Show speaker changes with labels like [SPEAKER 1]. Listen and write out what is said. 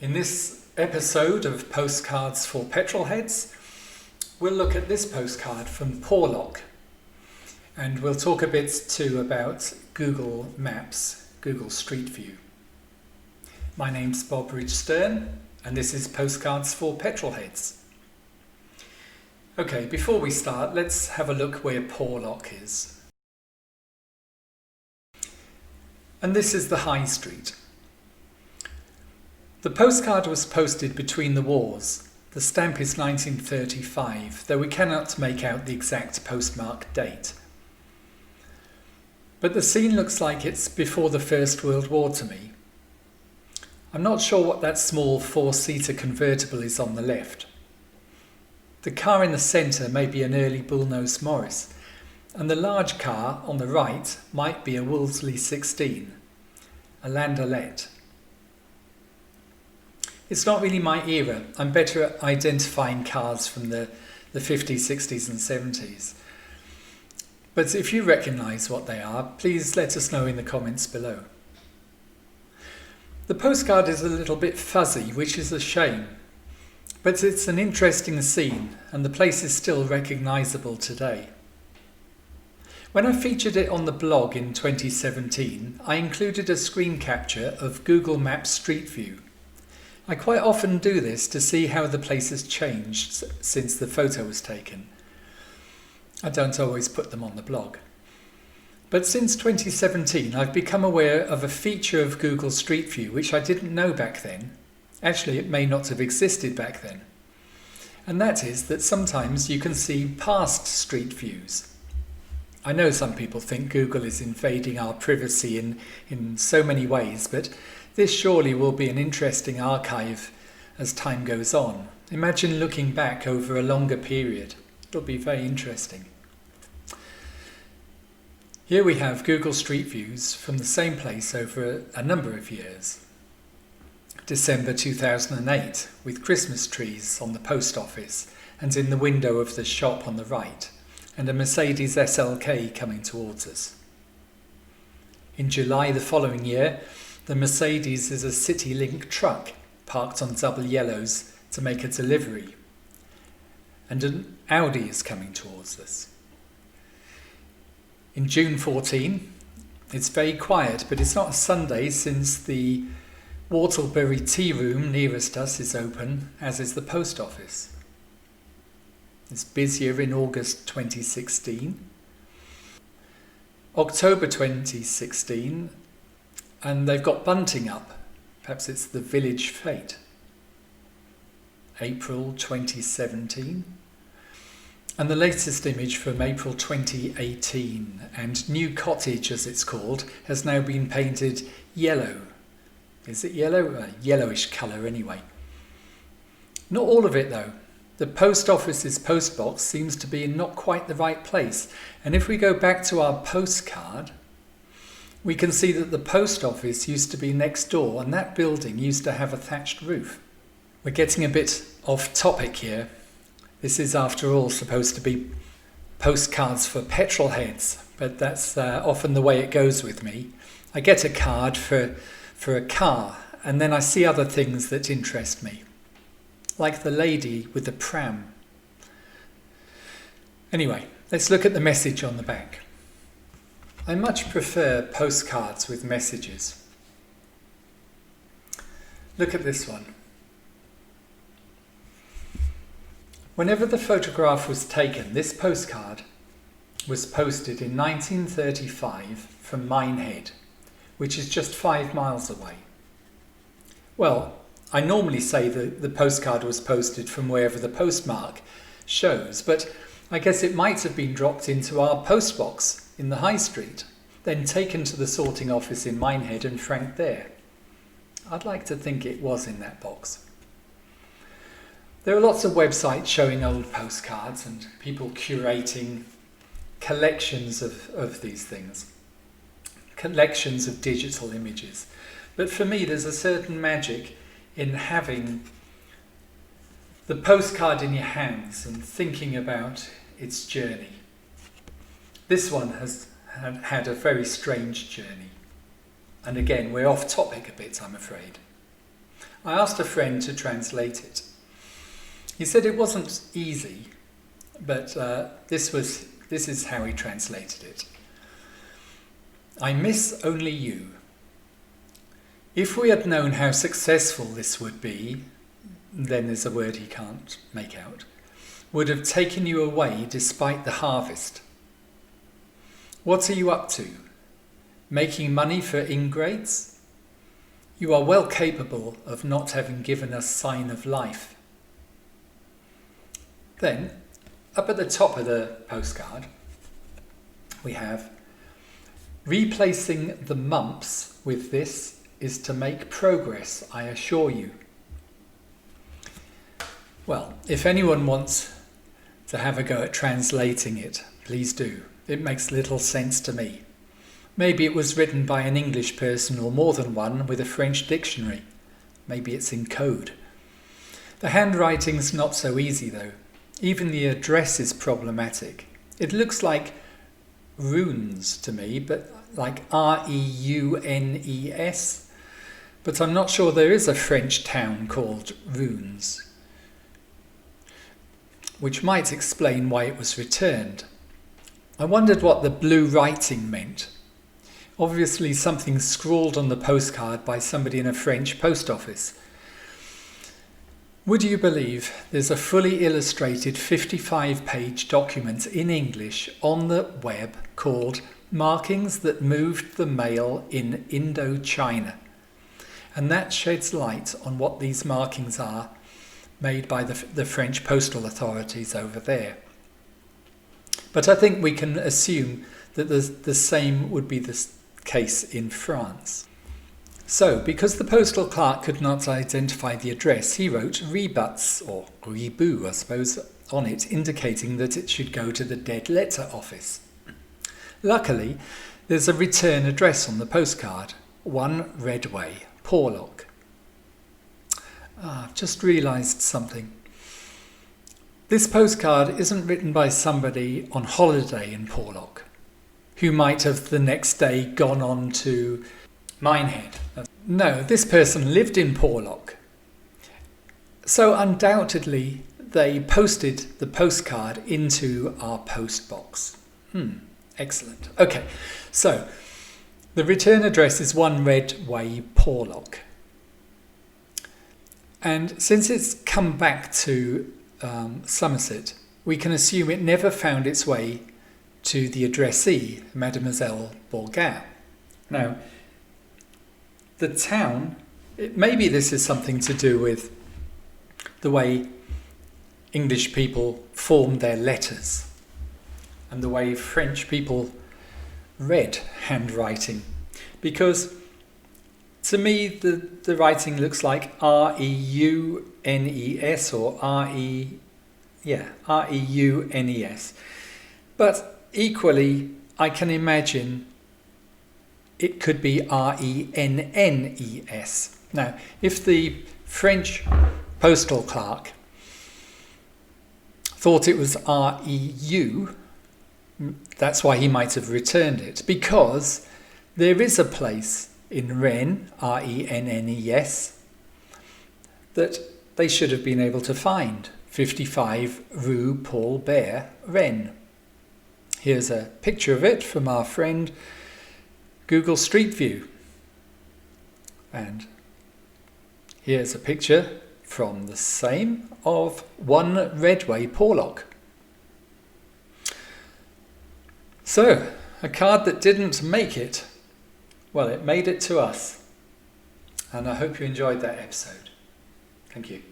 [SPEAKER 1] In this episode of Postcards for Petrolheads, we'll look at this postcard from Porlock, and we'll talk a bit too about Google Maps, Google Street View. My name's Bob Ridge-Stern, and this is Postcards for Petrolheads. Okay, before we start, let's have a look where Porlock is. And this is the High Street. The postcard was posted between the wars. The stamp is 1935, though we cannot make out the exact postmark date. But the scene looks like it's before the First World War to me. I'm not sure what that small four-seater convertible is on the left. The car in the centre may be an early Bullnose Morris, and the large car on the right might be a Wolseley 16, a Landaulette. It's not really my era. I'm better at identifying cars from the 50s, 60s and 70s. But if you recognise what they are, please let us know in the comments below. The postcard is a little bit fuzzy, which is a shame. But it's an interesting scene, and the place is still recognisable today. When I featured it on the blog in 2017, I included a screen capture of Google Maps Street View. I quite often do this to see how the place has changed since the photo was taken. I don't always put them on the blog. But since 2017, I've become aware of a feature of Google Street View which I didn't know back then. Actually, it may not have existed back then. And that is that sometimes you can see past street views. I know some people think Google is invading our privacy in so many ways, but this surely will be an interesting archive as time goes on. Imagine looking back over a longer period. It'll be very interesting. Here we have Google Street Views from the same place over a number of years. December 2008, with Christmas trees on the post office and in the window of the shop on the right, and a Mercedes SLK coming towards us. In July the following year, the Mercedes is a CityLink truck parked on double yellows to make a delivery, and an Audi is coming towards us. In June 14, it's very quiet, but it's not a Sunday since the Wolseley tea room nearest us is open, as is the post office. It's busier in August 2016. October 2016, and they've got bunting up. Perhaps it's the village fete. April 2017. And the latest image from April 2018. And New Cottage, as it's called, has now been painted yellow. Is it yellow? A yellowish colour anyway. Not all of it though. The post office's postbox seems to be in not quite the right place. And if we go back to our postcard, we can see that the post office used to be next door, and that building used to have a thatched roof. We're getting a bit off topic here. This is, after all, supposed to be postcards for petrolheads, but that's often the way it goes with me. I get a card for a car, and then I see other things that interest me, like the lady with the pram. Anyway, let's look at the message on the back. I much prefer postcards with messages. Look at this one. Whenever the photograph was taken, this postcard was posted in 1935 from Minehead, which is just 5 miles away. Well, I normally say that the postcard was posted from wherever the postmark shows, but I guess it might have been dropped into our postbox in the High Street, then taken to the sorting office in Minehead and franked there. I'd like to think it was in that box. There are lots of websites showing old postcards and people curating collections of these things, collections of digital images. But for me, there's a certain magic in having the postcard in your hands and thinking about its journey. This one has had a very strange journey. And again, we're off topic a bit, I'm afraid. I asked a friend to translate it. He said it wasn't easy, but this is how he translated it. I miss only you. If we had known how successful this would be, then there's a word he can't make out, would have taken you away despite the harvest. What are you up to? Making money for ingrates? You are well capable of not having given us sign of life. Then, up at the top of the postcard, we have, replacing the mumps with this is to make progress, I assure you. Well, if anyone wants to have a go at translating it, please do. It makes little sense to me. Maybe it was written by an English person or more than one with a French dictionary. Maybe it's in code. The handwriting's not so easy though. Even the address is problematic. It looks like runes to me, but like R-E-U-N-E-S. But I'm not sure there is a French town called Runes, which might explain why it was returned. I wondered what the blue writing meant. Obviously something scrawled on the postcard by somebody in a French post office. Would you believe there's a fully illustrated 55-page document in English on the web called Markings That Moved the Mail in Indochina? And that sheds light on what these markings are made by the French postal authorities over there. But I think we can assume that the same would be the case in France. So, because the postal clerk could not identify the address, he wrote rebuts, or ribou, I suppose, on it, indicating that it should go to the dead letter office. Luckily, there's a return address on the postcard, 1 Redway, Porlock. I've just realised something. This postcard isn't written by somebody on holiday in Porlock, who might have the next day gone on to Minehead. No, this person lived in Porlock. So undoubtedly they posted the postcard into our post box. Excellent. Okay, so the return address is 1 Redway, Porlock. And since it's come back to Somerset, we can assume it never found its way to the addressee, Mademoiselle Bourgain. Now, the town, maybe this is something to do with the way English people formed their letters and the way French people read handwriting. Because to me, the writing looks like R-E-U-N-E-S or R-E-U-N-E-S. But equally, I can imagine it could be R-E-N-N-E-S. Now, if the French postal clerk thought it was R-E-U, that's why he might have returned it, because there is a place in Rennes, R-E-N-N-E-S, that they should have been able to find, 55 Rue Paul Bert, Rennes. Here's a picture of it from our friend Google Street View. And here's a picture from the same of 1 Redway, Porlock. So, a card that didn't make it. Well, it made it to us. And I hope you enjoyed that episode. Thank you.